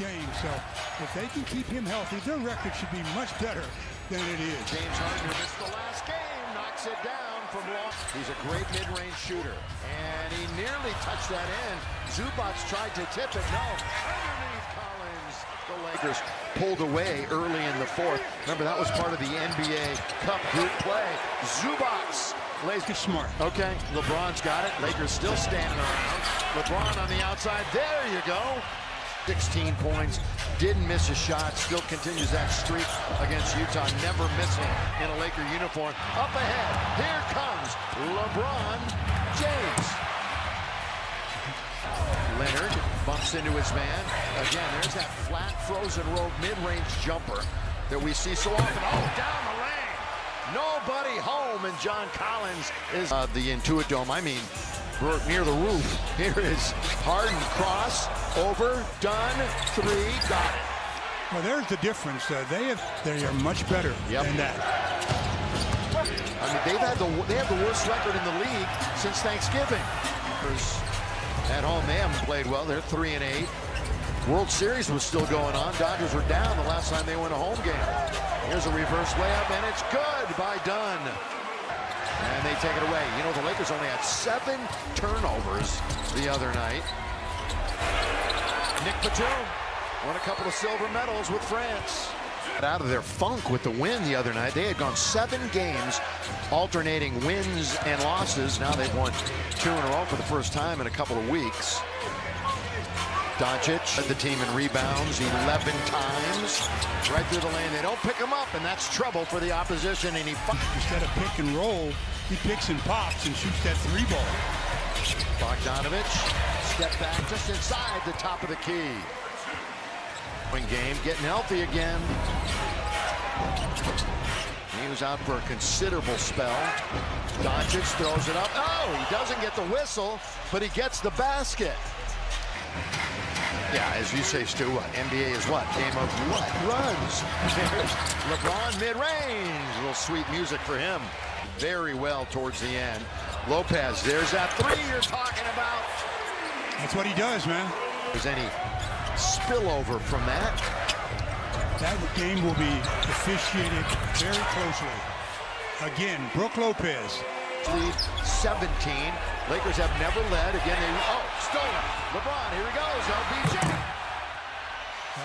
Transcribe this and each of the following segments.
game. So if they can keep him healthy, their record should be much better than it is. James Harden missed the last game, knocks it down from long. He's a great mid-range shooter, and he nearly touched that end. Zubac tried to tip it, no. Underneath Collins, the Lakers pulled away early in the fourth. Remember, that was part of the NBA Cup group play. Zubac lays it smart. Okay, LeBron's got it. Lakers still standing around. LeBron on the outside. There you go. 16 points. Didn't miss a shot. Still continues that streak against Utah. Never missing in a Laker uniform. Up ahead. Here comes LeBron James. Leonard bumps into his man. Again, there's that flat, frozen road mid-range jumper that we see so often. Oh, down the lane. Nobody home, and John Collins is the Intuit Dome. I mean, near the roof. Here is Harden, cross, over, done, three, got it. Well, there's the difference. They are much better than that. I mean, they have the worst record in the league since Thanksgiving. At home, they haven't played well. They're 3-8. World Series was still going on. Dodgers were down the last time they won a home game. Here's a reverse layup, and it's good by Dunn. And they take it away. You know, the Lakers only had 7 turnovers the other night. Nick Batum won a couple of silver medals with France. Out of their funk with the win the other night. They had gone 7 games alternating wins and losses. Now they've won 2 in a row for the first time in a couple of weeks. Doncic led the team in rebounds 11 times. Right through the lane. They don't pick him up, and that's trouble for the opposition. And instead of pick and roll, he picks and pops and shoots that 3-ball. Bogdanovich, step back just inside the top of the key. Game, getting healthy again. He was out for a considerable spell. Doncic throws it up. Oh, he doesn't get the whistle, but he gets the basket. Yeah, as you say, Stu, NBA is what? Game of what? Runs. There's LeBron mid-range. A little sweet music for him. Very well towards the end. Lopez, there's that 3 you're talking about. That's what he does, man. There's any spillover from that. That game will be officiated very closely. Again, Brook Lopez. Lead 17. Lakers have never led. Again, stolen. LeBron, here he goes. LBJ.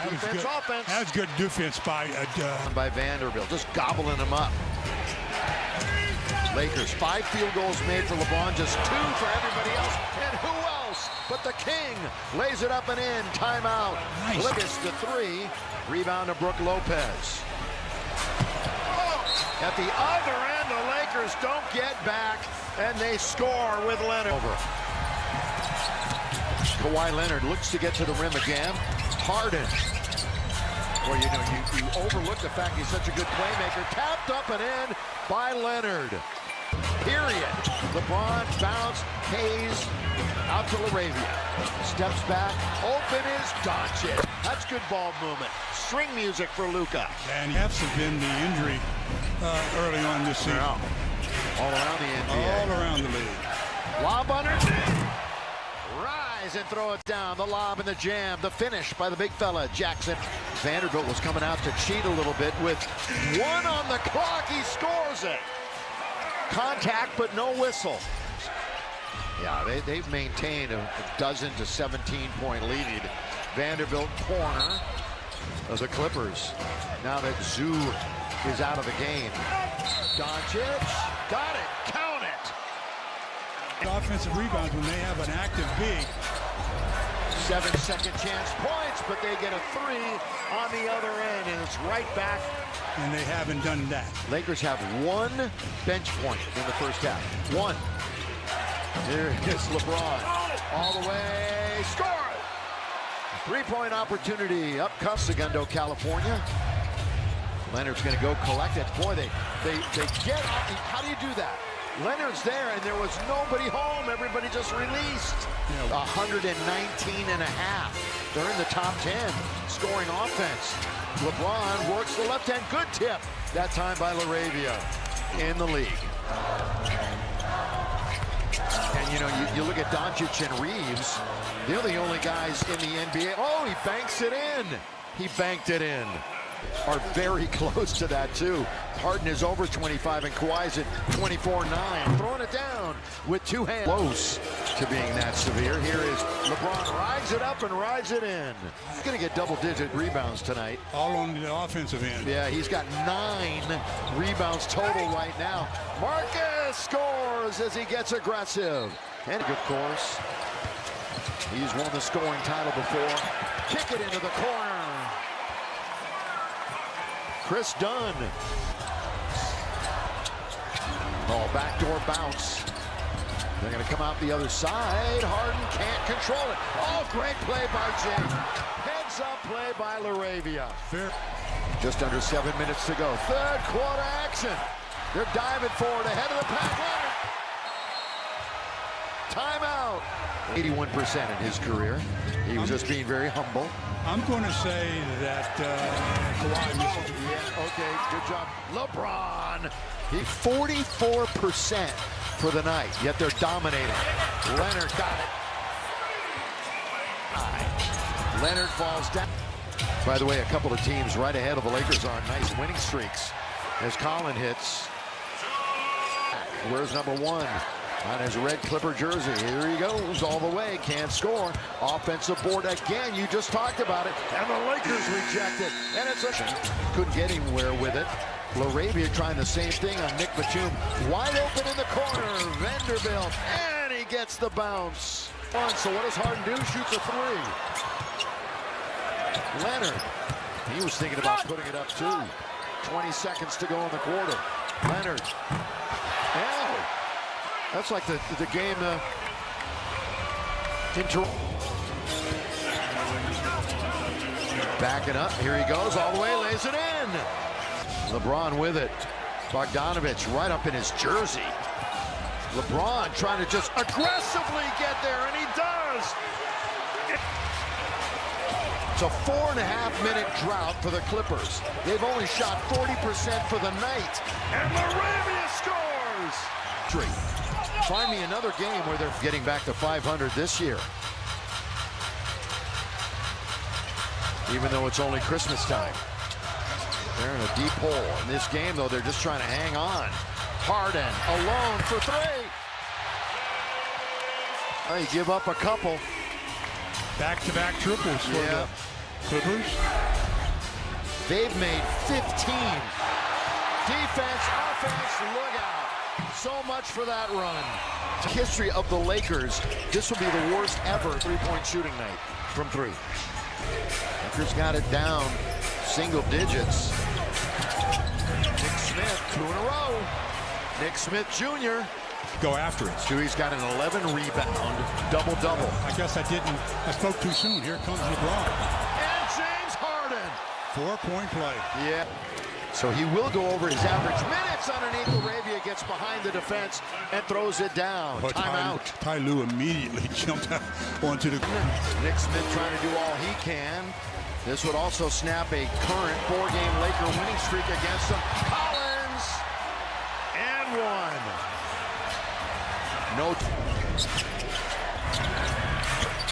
Defense, offense. That was good defense by Vanderbilt, just gobbling him up. Lakers, 5 field goals made for LeBron, just 2 for everybody else. And who else but the King lays it up and in. Timeout. Nice. Liggins to 3. Rebound to Brook Lopez. At the other end, the Lakers don't get back, and they score with Leonard. Over. Kawhi Leonard looks to get to the rim again. Harden. Well, you know, you overlook the fact he's such a good playmaker. Tapped up and in by Leonard. Period. LeBron bounce. Hayes out to LaRavia. Steps back. Open is Doncic. That's good ball movement. String music for Luka. And F's have been the injury early on this season. All around the NBA. All around the league. Lob underneath. Rise and throw it down. The lob and the jam. The finish by the big fella, Jackson. Vanderbilt was coming out to cheat a little bit with 1 on the clock. He scores it. Contact, but no whistle. Yeah, they've maintained a 12 to 17-point lead. Vanderbilt corner of the Clippers. Now that Zoo is out of the game. Doncic, got it, count it. Offensive rebounds when they have an active big. 7 second chance points, but they get a 3 on the other end, and it's right back. And they haven't done that. Lakers have 1 bench point in the first half. 1. Here is LeBron. All the way, score! 3-point opportunity. Up comes Segundo, California. Leonard's going to go collect it. Boy, they get up. How do you do that? Leonard's there, and there was nobody home. Everybody just released. 119.5. They're in the top 10 scoring offense. LeBron works the left hand. Good tip. That time by LaRavia in the league. And, you know, you look at Doncic and Reeves, they're the only guys in the NBA. Oh, he banks it in. He banked it in. Are very close to that, too. Harden is over 25, and Kawhi's at 24-9. Throwing it down with two hands. Close to being that severe. Here is LeBron. Rides it up and rides it in. He's going to get double-digit rebounds tonight. All on the offensive end. Yeah, he's got 9 rebounds total right now. Marcus scores as he gets aggressive. And of course, he's won the scoring title before. Kick it into the corner. Chris Dunn. Oh, backdoor bounce. They're going to come out the other side. Harden can't control it. Oh, great play by James. Heads up play by LaRavia. Fair. Just under 7 minutes to go. Third quarter action. They're diving forward ahead of the pack. Timeout. 81% in his career. He was just being very humble. I'm going to say that Kawhi misses. Yeah, okay, good job. LeBron. He's 44% for the night, yet they're dominating. Leonard got it. Leonard falls down. By the way, a couple of teams right ahead of the Lakers on nice winning streaks. As Colin hits. Where's number 1? On his red Clipper jersey. Here he goes all the way. Can't score. Offensive board again. You just talked about it. And the Lakers reject it. And it's a... Couldn't get anywhere with it. LaRavia trying the same thing on Nick Batum. Wide open in the corner. Vanderbilt. And he gets the bounce. So what does Harden do? Shoots a 3. Leonard. He was thinking about putting it up too. 20 seconds to go in the quarter. Leonard. Oh. That's like the game backing up. Here he goes all the way, lays it in. LeBron with it. Bogdanovich right up in his jersey. LeBron trying to just aggressively get there, and he does. It's a 4.5-minute drought for the Clippers. They've only shot 40% for the night. And LaRavia scores. Find me another game where they're getting back to 500 this year. Even though it's only Christmas time. They're in a deep hole. In this game, though, they're just trying to hang on. Harden alone for 3. Well, you give up a couple. Back-to-back triples for the Clippers. They've made 15. Defense, offense, look out. So much for that run. History of the Lakers, this will be the worst ever three-point shooting night from 3. Lakers got it down single digits. Nick Smith, 2 in a row. Nick Smith Jr. Go after it. Stewie's got an 11 rebound, double-double. I guess I spoke too soon. Here comes LeBron. And James Harden. 4-point play. Yeah. So he will go over his average minutes underneath. LaRavia gets behind the defense and throws it down. But Timeout. Ty Lue immediately jumped out onto the... Nick Smith trying to do all he can. This would also snap a current 4-game Laker winning streak against them. Collins and 1. No.